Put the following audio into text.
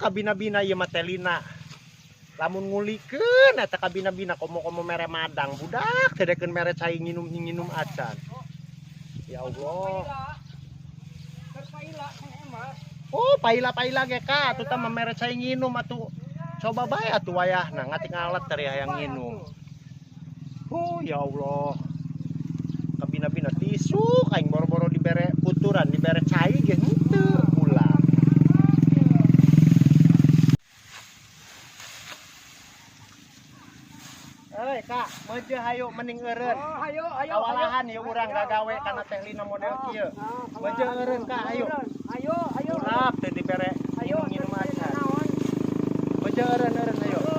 kabina-bina ieu mah teh Lina. Lamun ngulikeun eta kabina-bina komo-komo mere madang budak tedekeun mere cai nginum acan. Ya Allah. Oh, paila-paila ge ka, atuh teh mere cai nginum atuh. Coba bae atuh wayahna ngating alat teh hayang nginum. Oh, ya Allah. Kabina-bina tisu aing boro-boro dibere puturan, dibere cai ge henteu ulah. Euy, Kak, meuje hayu mending eureun. Oh, hayu. Kawalahan ieu urang gagawe kana teh Lina model kieu. Meuje eureun, Kak, hayu. Hayu. Ulap teh dibere nginum-nginum acan. Meuje eureun hayu.